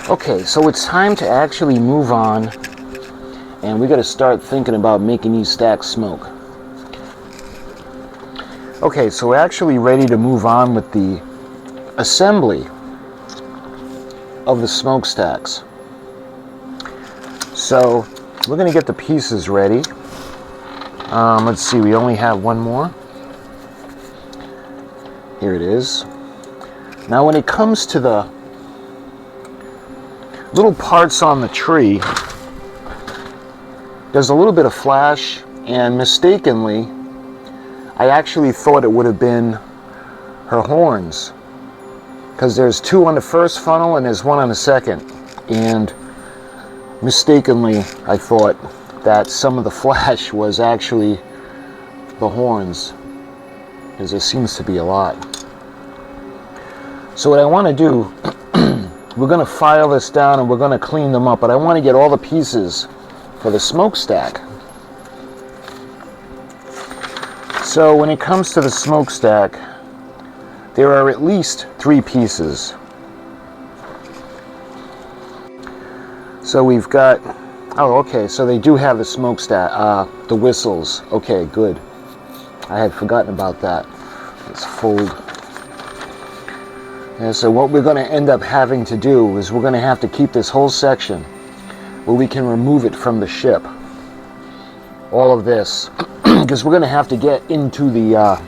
Okay, so it's time to actually move on, and we got to start thinking about making these stacks smoke. Okay, so we're actually ready to move on with the assembly of the smokestacks. So we're going to get the pieces ready. Let's see, we only have one more. Here it is. Now when it comes to the little parts on the tree, there's a little bit of flash, and mistakenly I actually thought it would have been her horns, because there's two on the first funnel and there's one on the second, and mistakenly I thought that some of the flash was actually the horns, because there seems to be a lot. So what I want to do, we're going to file this down and we're going to clean them up, but I want to get all the pieces for the smokestack. So when it comes to the smokestack, there are at least 3 pieces. So we've got, oh okay, so they do have the smokestack, the whistles. Okay, good. I had forgotten about that. Let's fold. And so what we're going to end up having to do is we're going to have to keep this whole section where we can remove it from the ship. All of this. Because we're going to have to get into the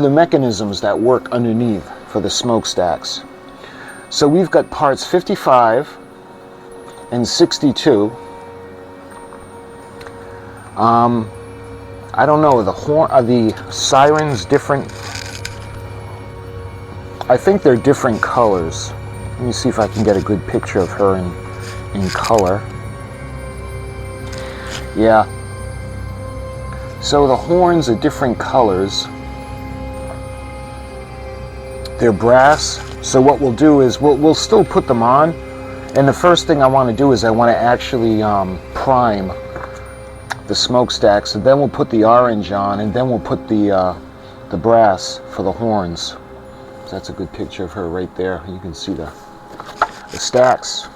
mechanisms that work underneath for the smokestacks. So we've got parts 55 and 62. I don't know, are the sirens different? I think they're different colors. Let me see if I can get a good picture of her in color. Yeah. So the horns are different colors. They're brass. So what we'll do is we'll still put them on. And the first thing I want to do is I want to actually prime the smokestacks, and then we'll put the orange on, and then we'll put the brass for the horns. So that's a good picture of her right there. You can see the stacks.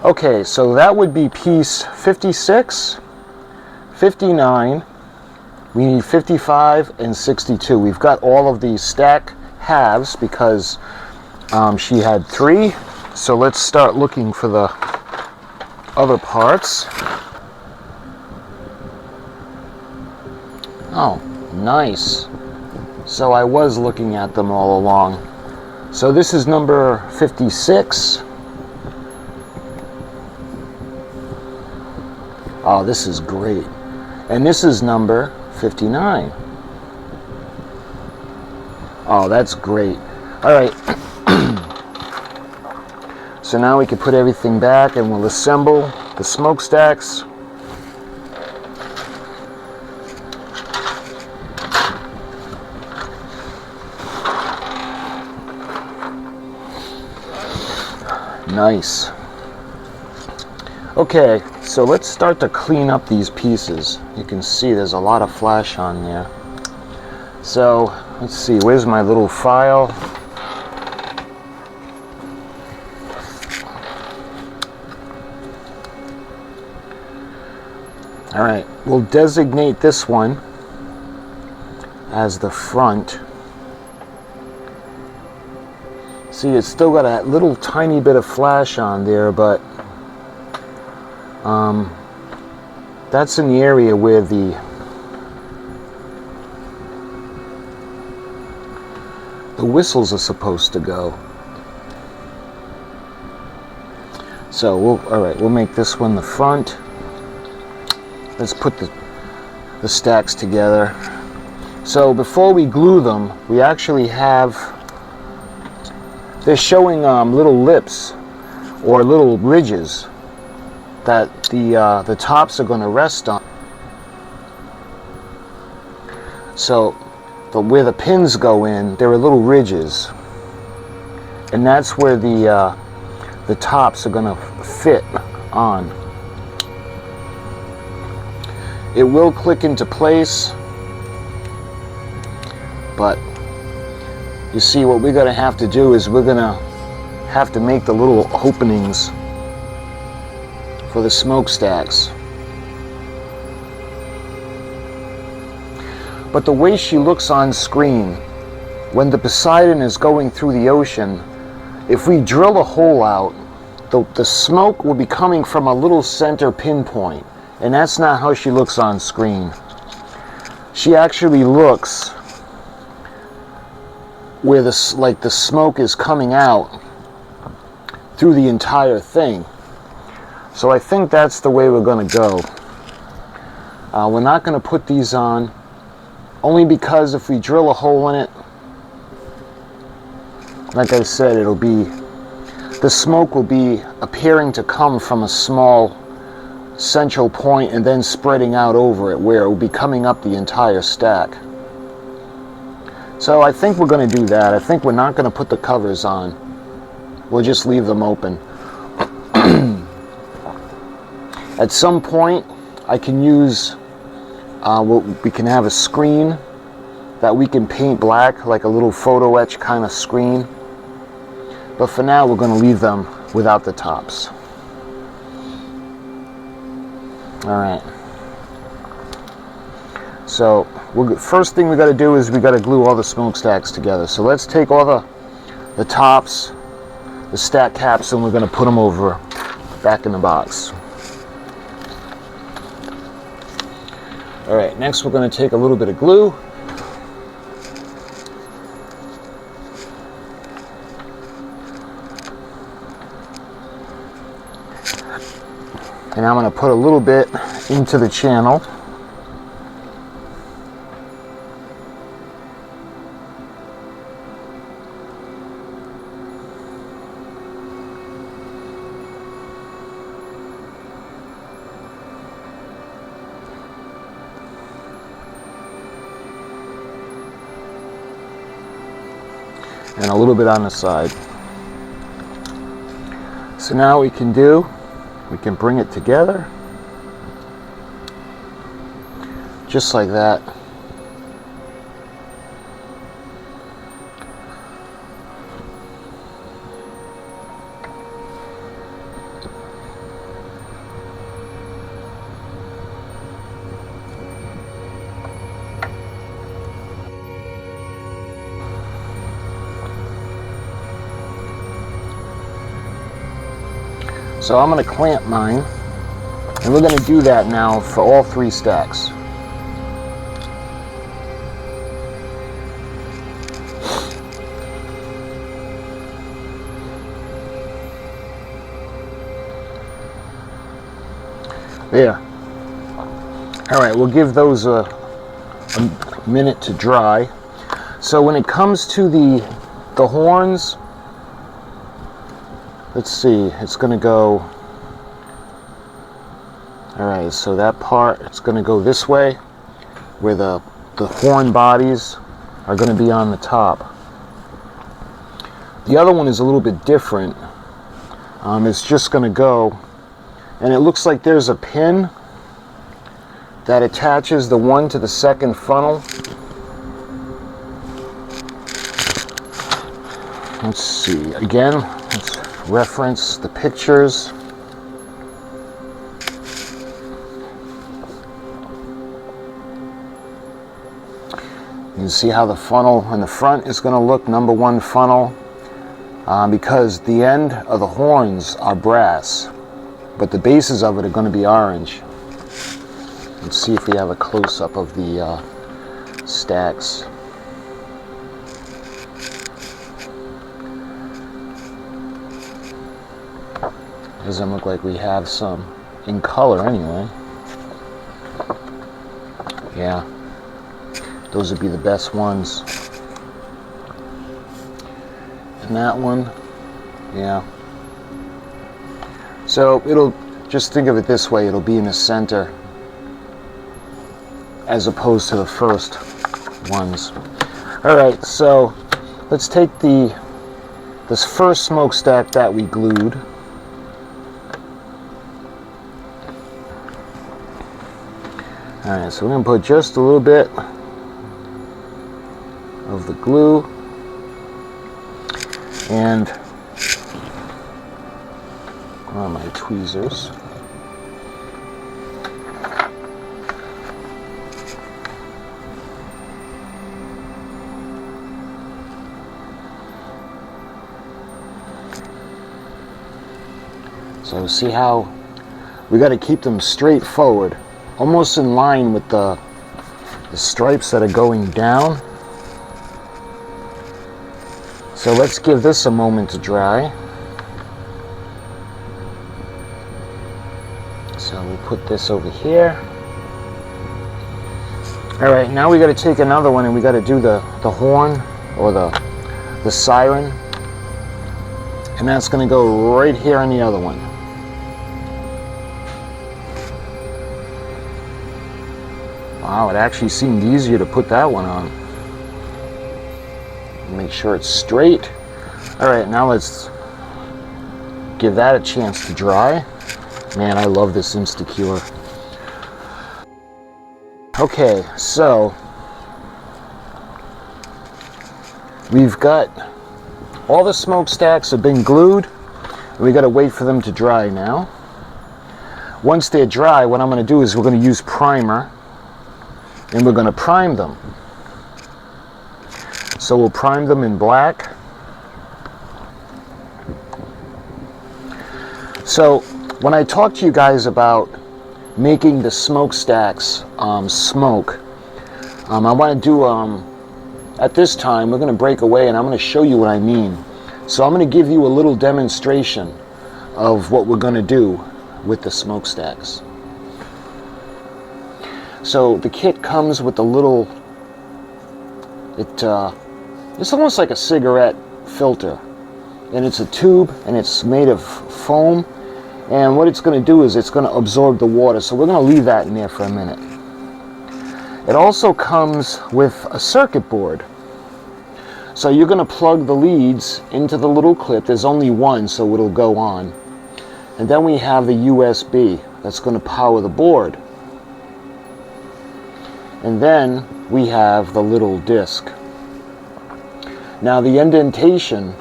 Okay, so that would be piece 56, 59, we need 55 and 62. We've got all of these stack halves because she had 3. So let's start looking for the other parts. Oh, nice. So I was looking at them all along. So this is number 56. Oh, this is great. And this is number 59. Oh, that's great. All right. So now we can put everything back and we'll assemble the smokestacks. Nice. Okay, so let's start to clean up these pieces. You can see there's a lot of flash on there. So let's see, where's my little file? All right, we'll designate this one as the front. See, it's still got a little tiny bit of flash on there, but that's in the area where the whistles are supposed to go. So we'll make this one the front. Let's put the stacks together. So before we glue them, we actually have, they're showing little lips or little ridges that the tops are going to rest on. So where the pins go in, there are little ridges, and that's where the tops are going to fit on. It will click into place, but You see, what we're going to have to do is we're going to have to make the little openings for the smokestacks. But the way she looks on screen, when the Poseidon is going through the ocean, if we drill a hole out, the smoke will be coming from a little center pinpoint, and that's not how she looks on screen. She actually looks where the smoke is coming out through the entire thing. So I think that's the way we're going to go. We're not going to put these on, only because if we drill a hole in it, like I said, the smoke will be appearing to come from a small central point and then spreading out over it, where it will be coming up the entire stack. So I think we're going to do that. I think we're not going to put the covers on. We'll just leave them open. At some point, I can use, we can have a screen that we can paint black, like a little photo etch kind of screen. But for now, we're going to leave them without the tops. All right. So first thing we got to do is we got to glue all the smokestacks together. So let's take all the tops, the stack caps, and we're going to put them over back in the box. All right. Next, we're going to take a little bit of glue. And I'm going to put a little bit into the channel. And a little bit on the side. So now we can bring it together, just like that. So I'm going to clamp mine, and we're going to do that now for all 3 stacks. There. All right, we'll give those a minute to dry. So when it comes to the horns, let's see, it's going to go, all right, so that part, it's going to go this way, where the horn bodies are going to be on the top. The other one is a little bit different. It's just going to go, and it looks like there's a pin that attaches the one to the second funnel. Let's see, again, let's reference the pictures. You can see how the funnel in the front is going to look, number 1 funnel, because the end of the horns are brass, but the bases of it are going to be orange. Let's see if we have a close-up of the stacks. Doesn't look like we have some in color anyway. Yeah, those would be the best ones. And that one, yeah. So it'll, just think of it this way, it'll be in the center as opposed to the first ones. All right, so let's take this first smokestack that we glued. Alright, so we're going to put just a little bit of the glue And where are my tweezers? So see how we got to keep them straight forward, almost in line with the stripes that are going down. So let's give this a moment to dry. So we put this over here. All right, now we got to take another one and we got to do the horn or the siren. And that's going to go right here on the other one. Wow, it actually seemed easier to put that one on. Make sure it's straight. All right, now let's give that a chance to dry. Man, I love this Instacure. Okay, so we've got all the smokestacks have been glued. We got to wait for them to dry now. Once they're dry, what I'm going to do is we're going to use primer. And we're going to prime them. So we'll prime them in black. So when I talk to you guys about making the smokestacks smoke, I want to do, at this time, we're going to break away and I'm going to show you what I mean. So I'm going to give you a little demonstration of what we're going to do with the smokestacks. So the kit comes with a little, it's almost like a cigarette filter. And it's a tube and it's made of foam. And what it's going to do is it's going to absorb the water. So we're going to leave that in there for a minute. It also comes with a circuit board. So you're going to plug the leads into the little clip. There's only one, so it'll go on. And then we have the USB that's going to power the board. And then we have the little disc. Now the indentation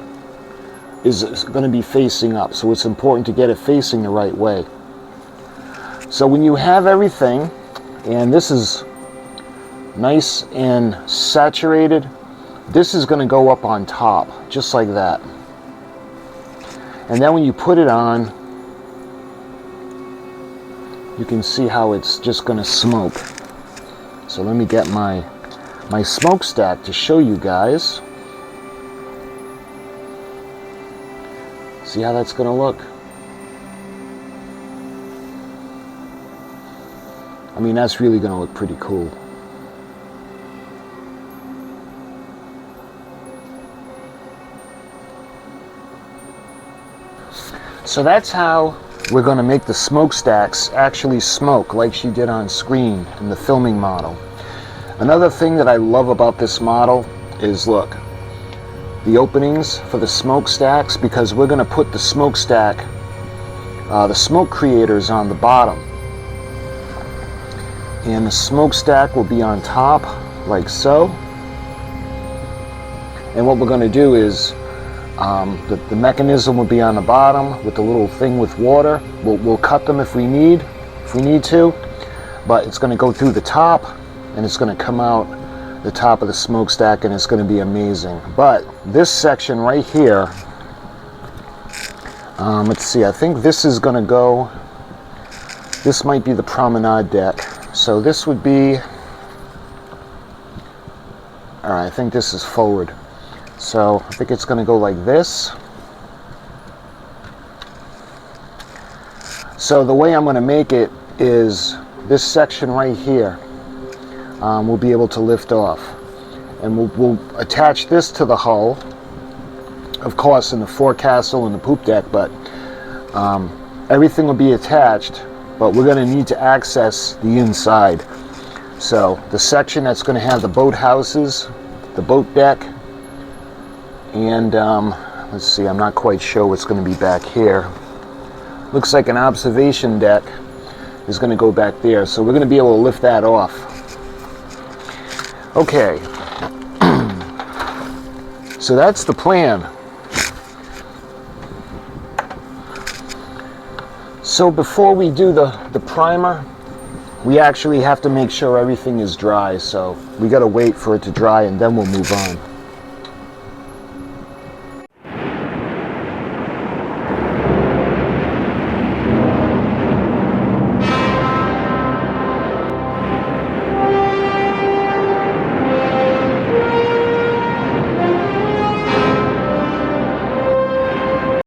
is going to be facing up, so it's important to get it facing the right way. So when you have everything, and this is nice and saturated, this is going to go up on top, just like that. And then when you put it on, you can see how it's just going to smoke. So let me get my smokestack to show you guys. See how that's going to look? I mean, that's really going to look pretty cool. So that's how we're going to make the smokestacks actually smoke like she did on screen in the filming model. Another thing that I love about this model is, look, the openings for the smokestacks, because we're going to put the smokestack, the smoke creators on the bottom. And the smokestack will be on top, like so. And what we're going to do is, the mechanism will be on the bottom with the little thing with water. We'll cut them if we need to, but it's going to go through the top and it's going to come out the top of the smokestack and it's going to be amazing. But this section right here, let's see, I think this is going to go, this might be the promenade deck. So this would be, all right, I think this is forward. So I think it's going to go like this. So the way I'm going to make it is this section right here we'll be able to lift off. And we'll attach this to the hull, of course, in the forecastle and the poop deck, but everything will be attached, but we're going to need to access the inside. So the section that's going to have the boat houses, the boat deck, and let's see, I'm not quite sure what's going to be back here. Looks like an observation deck is going to go back there, so we're going to be able to lift that off. Okay, so that's the plan. So before we do the primer, we actually have to make sure everything is dry, so we gotta wait for it to dry and then we'll move on.